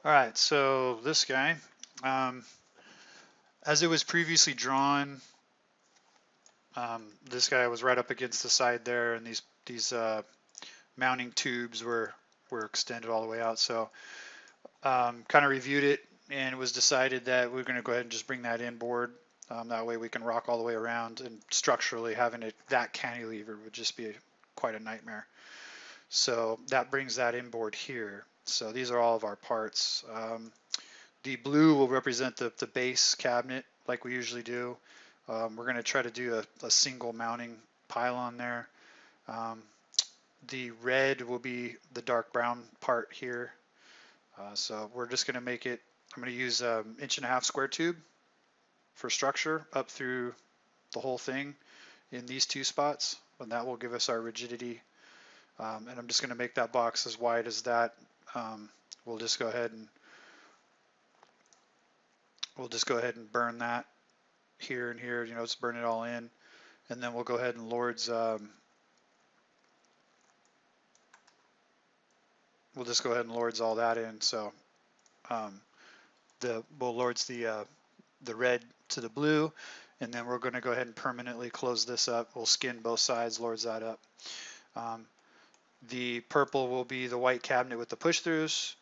All right, so this guy, um, as it was previously drawn, this guy was right up against the side there, and these mounting tubes were extended all the way out. So kind of reviewed it, and it was decided that we're going to go ahead and just bring that inboard. That way we can rock all the way around, and structurally having it that cantilever would just be quite a nightmare. So that brings that inboard here. So these are all of our parts. The blue will represent the base cabinet like we usually do. We're going to try to do a single mounting pylon there. Um, the red will be the dark brown part here. So we're just going to make it, I'm going to use 1.5 inch square tube for structure up through the whole thing in these two spots, and that will give us our rigidity. And I'm just going to make that box as wide as that. We'll just go ahead and burn that here and here. Let's burn it all in, and then we'll go ahead and Lord's. We'll just go ahead and Lord's all that in. So we'll Lord's the red to the blue, and then we're going to go ahead and permanently close this up. We'll skin both sides, Lord's that up. The purple will be the white cabinet with the push-throughs,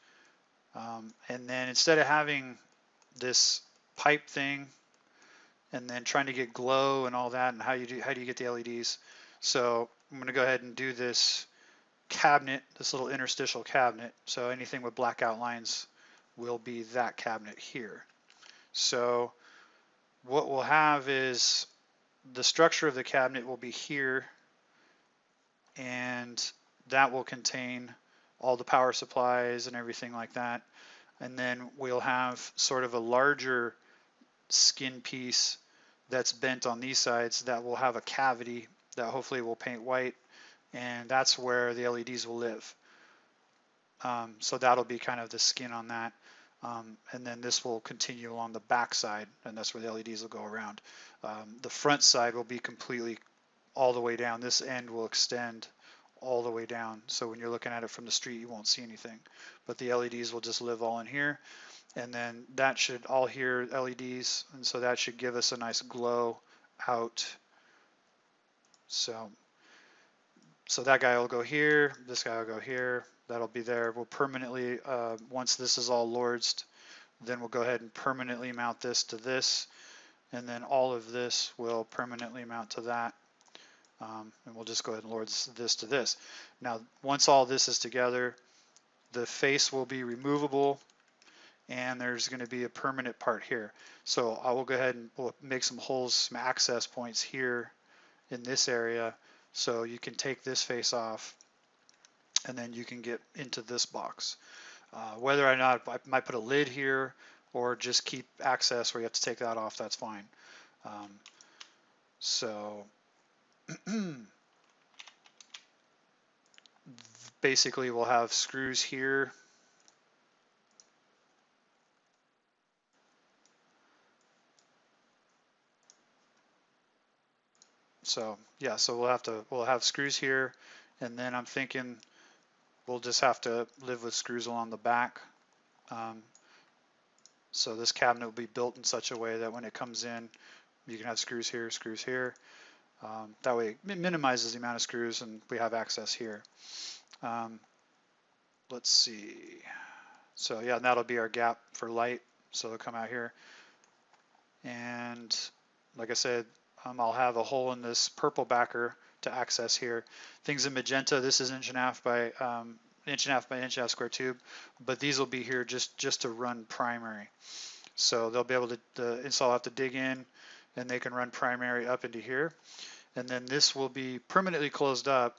and then instead of having this pipe thing and then trying to get glow and all that, and how do you get the LEDs? So I'm going to go ahead and do this cabinet, this little interstitial cabinet. So anything with black outlines will be that cabinet here. So what we'll have is the structure of the cabinet will be here, and that will contain all the power supplies and everything like that. And then we'll have sort of a larger skin piece that's bent on these sides that will have a cavity that hopefully we'll paint white, and that's where the LEDs will live. So that'll be kind of the skin on that. And then this will continue along the back side, and that's where the LEDs will go around. The front side will be completely all the way down. This end will extend all the way down. So when you're looking at it from the street, you won't see anything. But the LEDs will just live all in here. And then that should all here LEDs, and so that should give us a nice glow out. So that guy will go here, this guy will go here, that'll be there. We'll permanently, once this is all Lordsed, then we'll go ahead and permanently mount this to this, and then all of this will permanently mount to that. And we'll just go ahead and Lords this to this. Now, once all this is together, the face will be removable, and there's going to be a permanent part here. So I will go ahead and we'll make some holes, some access points here in this area, so you can take this face off, and then you can get into this box. Whether or not I might put a lid here or just keep access where you have to take that off, that's fine. So basically we'll have screws here. So yeah, so we'll have screws here, and then I'm thinking we'll just have to live with screws along the back. So this cabinet will be built in such a way that when it comes in, you can have screws here, screws here. That way it minimizes the amount of screws, and we have access here. Let's see. So yeah, that'll be our gap for light. So it'll come out here. And like I said, I'll have a hole in this purple backer to access here. Things in magenta, this is 1.5 by 1.5 by 1.5 square tube, but these will be here just to run primary. So they'll be able to, the install will have to dig in, and they can run primary up into here. And then this will be permanently closed up,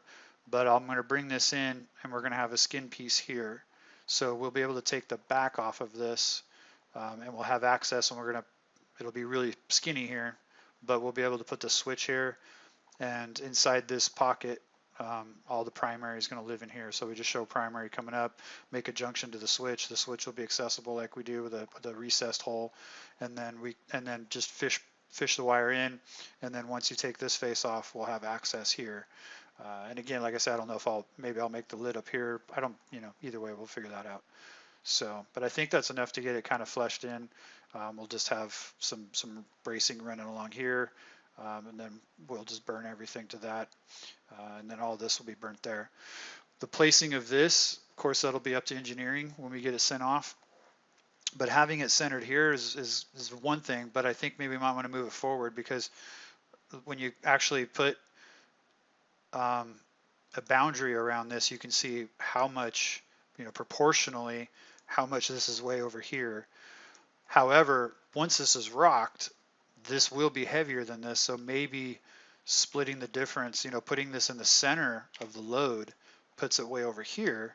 but I'm going to bring this in, and we're going to have a skin piece here. So we'll be able to take the back off of this, and we'll have access, and it'll be really skinny here, but we'll be able to put the switch here, and inside this pocket, all the primary is going to live in here. So we just show primary coming up, make a junction to the switch. The switch will be accessible like we do with a recessed hole, and then just fish the wire in, and then once you take this face off, we'll have access here. And again, like I said, I don't know if maybe I'll make the lid up here. I don't, either way, we'll figure that out. So, but I think that's enough to get it kind of fleshed in. We'll just have some bracing running along here, and then we'll just burn everything to that, and then all this will be burnt there. The placing of this, of course, that'll be up to engineering when we get it sent off. But having it centered here is one thing, but I think maybe we might want to move it forward, because when you actually put a boundary around this, you can see how much, proportionally, how much this is way over here. However, once this is rocked, this will be heavier than this, so maybe splitting the difference, putting this in the center of the load puts it way over here,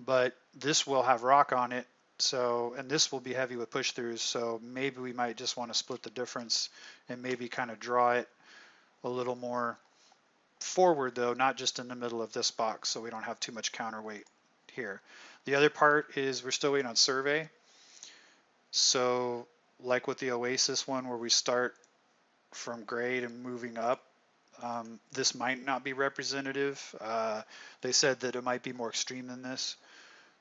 but this will have rock on it, so, and this will be heavy with push throughs, so maybe we might just want to split the difference and maybe kind of draw it a little more forward, though, not just in the middle of this box, so we don't have too much counterweight here. The other part is we're still waiting on survey. So like with the Oasis one, where we start from grade and moving up, this might not be representative. They said that it might be more extreme than this.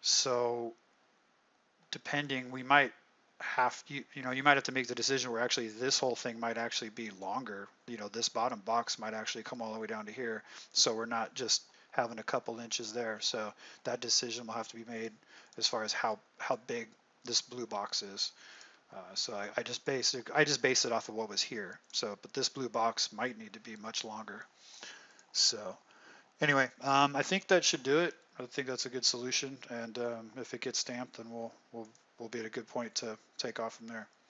So depending, we might have, you might have to make the decision where actually this whole thing might actually be longer. This bottom box might actually come all the way down to here. So we're not just having a couple inches there. So that decision will have to be made as far as how big this blue box is. So I just base it off of what was here. So, but this blue box might need to be much longer. So anyway, I think that should do it. I think that's a good solution, and if it gets stamped, then we'll be at a good point to take off from there.